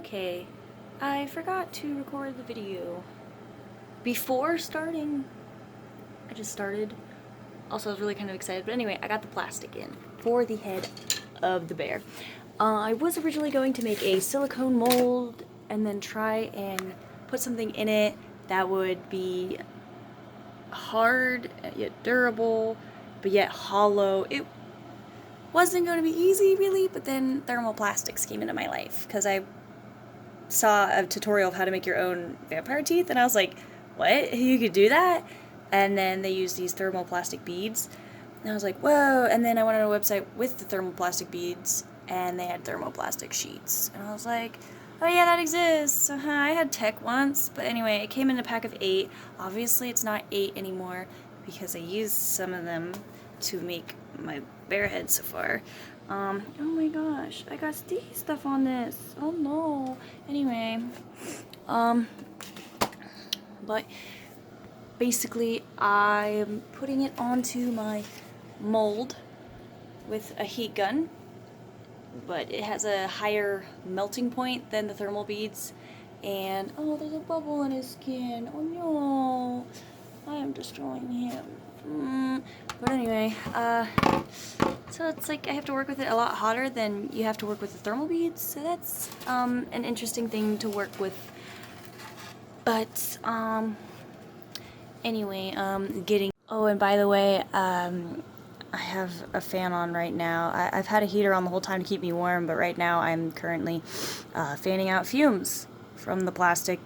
Okay, I forgot to record the video before starting. I just started. Also, I was really kind of excited, but anyway, I got the plastic in for the head of the bear. I was originally going to make a silicone mold and then try and put something in it that would be hard yet durable, but yet hollow. It wasn't going to be easy, really, but then thermoplastics came into my life because I saw a tutorial of how to make your own vampire teeth, and I was like, what? You could do that? And then they used these thermoplastic beads, and I was like, whoa. And then I went on a website with the thermoplastic beads, and they had thermoplastic sheets, and I was like, oh yeah, that exists. I had tech once, but anyway, it came in a pack of 8. Obviously it's not 8 anymore because I used some of them to make my bear head so far. Oh my gosh, I got sticky stuff on this. Oh no. Anyway, but basically I'm putting it onto my mold with a heat gun, but it has a higher melting point than the thermal beads. And oh, there's a bubble in his skin. Oh no, I am destroying him. But anyway, so it's like I have to work with it a lot hotter than you have to work with the thermal beads, so that's an interesting thing to work with. But anyway, getting, oh, and by the way, I have a fan on right now. I've had a heater on the whole time to keep me warm, but right now I'm currently fanning out fumes from the plastic.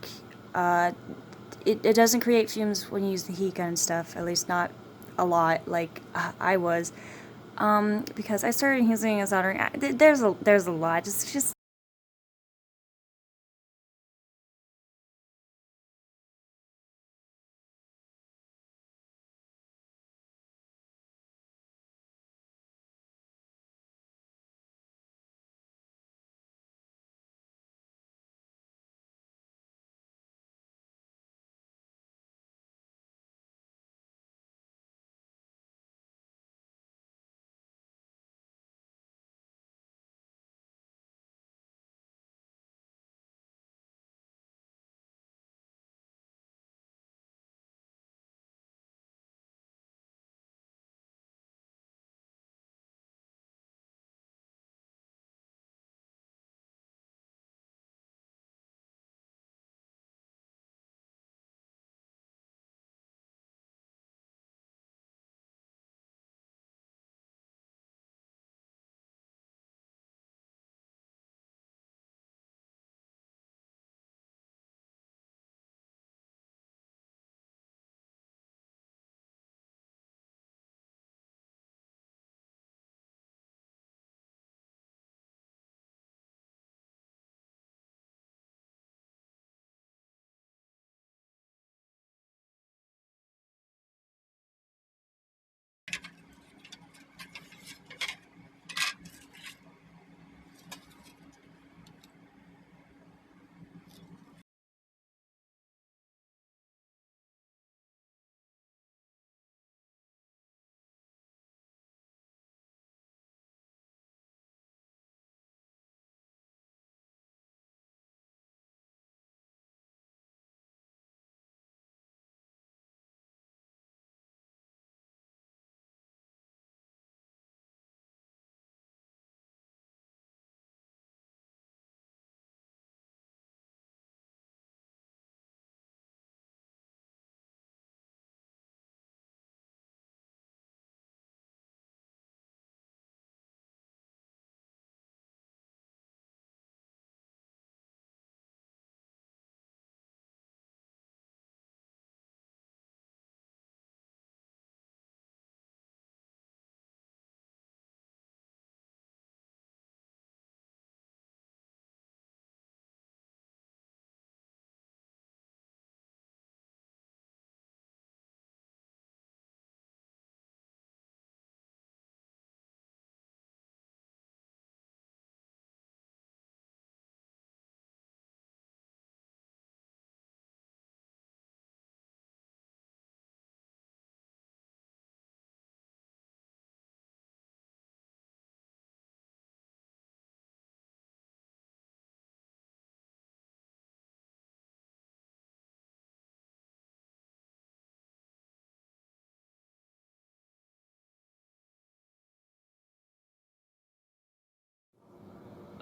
It doesn't create fumes when you use the heat gun and stuff, at least not a lot like I was, because I started using a soldering. There's a lot. Just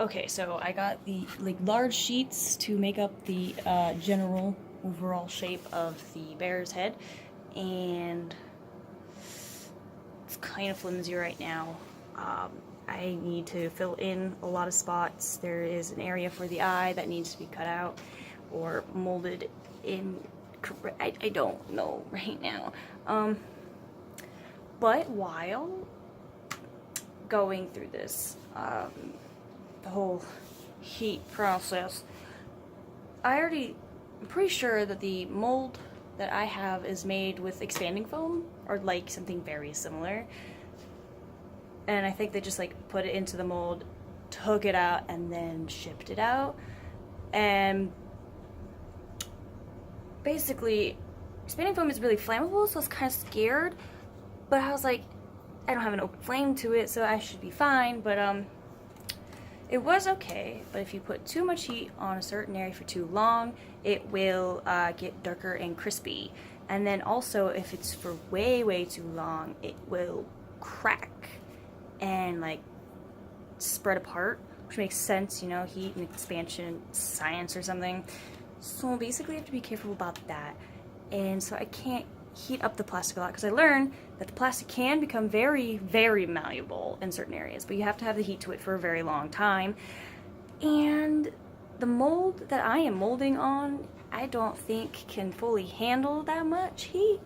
Okay, so I got the like large sheets to make up the general overall shape of the bear's head, and it's kind of flimsy right now. I need to fill in a lot of spots. There is an area for the eye that needs to be cut out or molded in. I don't know right now. But while going through this, the whole heat process, I'm pretty sure that the mold that I have is made with expanding foam or like something very similar. And I think they just like put it into the mold, took it out, and then shipped it out. And basically, expanding foam is really flammable, so I was kind of scared. But I was like, I don't have an open flame to it, so I should be fine. But it was okay. But if you put too much heat on a certain area for too long, it will get darker and crispy. And then also, if it's for way too long, it will crack and like spread apart, which makes sense, you know, heat and expansion science or something. So basically I have to be careful about that. And so I can't heat up the plastic a lot because I learned that the plastic can become very malleable in certain areas, but you have to have the heat to it for a very long time. And the mold that I am molding on, I don't think can fully handle that much heat.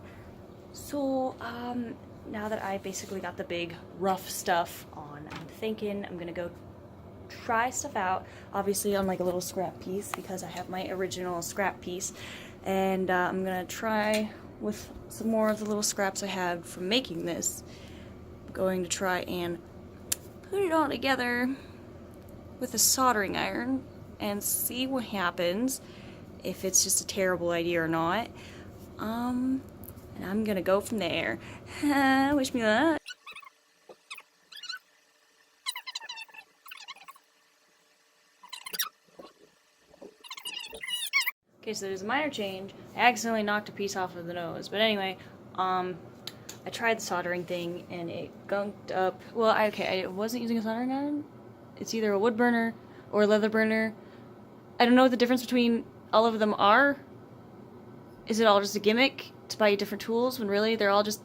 So now that I basically got the big rough stuff on, I'm thinking I'm gonna go try stuff out, obviously on like a little scrap piece because I have my original scrap piece, and I'm gonna try with some more of the little scraps I had from making this. I'm going to try and put it all together with a soldering iron and see what happens, if it's just a terrible idea or not. And I'm gonna go from there. Wish me luck. Okay, so there's a minor change. I accidentally knocked a piece off of the nose. But anyway, I tried the soldering thing and it gunked up. Well, I wasn't using a soldering iron. It's either a wood burner or a leather burner. I don't know what the difference between all of them are. Is it all just a gimmick to buy you different tools when really they're all just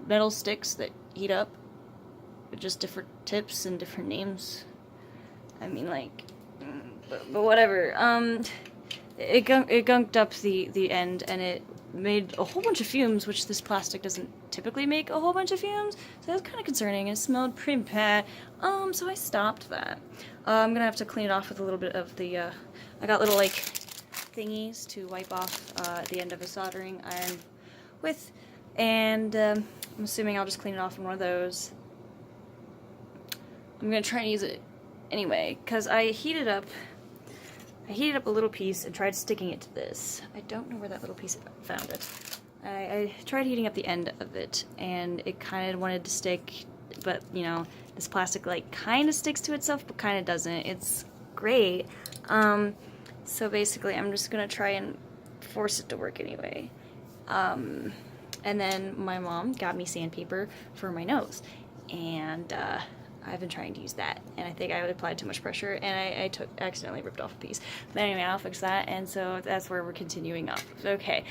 metal sticks that heat up with just different tips and different names? I mean, like, but whatever. It gunked up the end, and it made a whole bunch of fumes, which this plastic doesn't typically make a whole bunch of fumes, so that's kind of concerning. It smelled pretty bad. So I stopped that. I'm gonna have to clean it off with a little bit of the, I got little, like, thingies to wipe off the end of a soldering iron with, and I'm assuming I'll just clean it off in one of those. I'm gonna try and use it anyway, because I heated up a little piece and tried sticking it to this. I don't know where that little piece found it. I tried heating up the end of it, and it kind of wanted to stick, but, you know, this plastic, like, kind of sticks to itself, but kind of doesn't. It's great. So basically, I'm just gonna try and force it to work anyway. And then my mom got me sandpaper for my nose, and I've been trying to use that, and I think I applied too much pressure, and I accidentally ripped off a piece. But anyway, I'll fix that, and so that's where we're continuing up. Okay.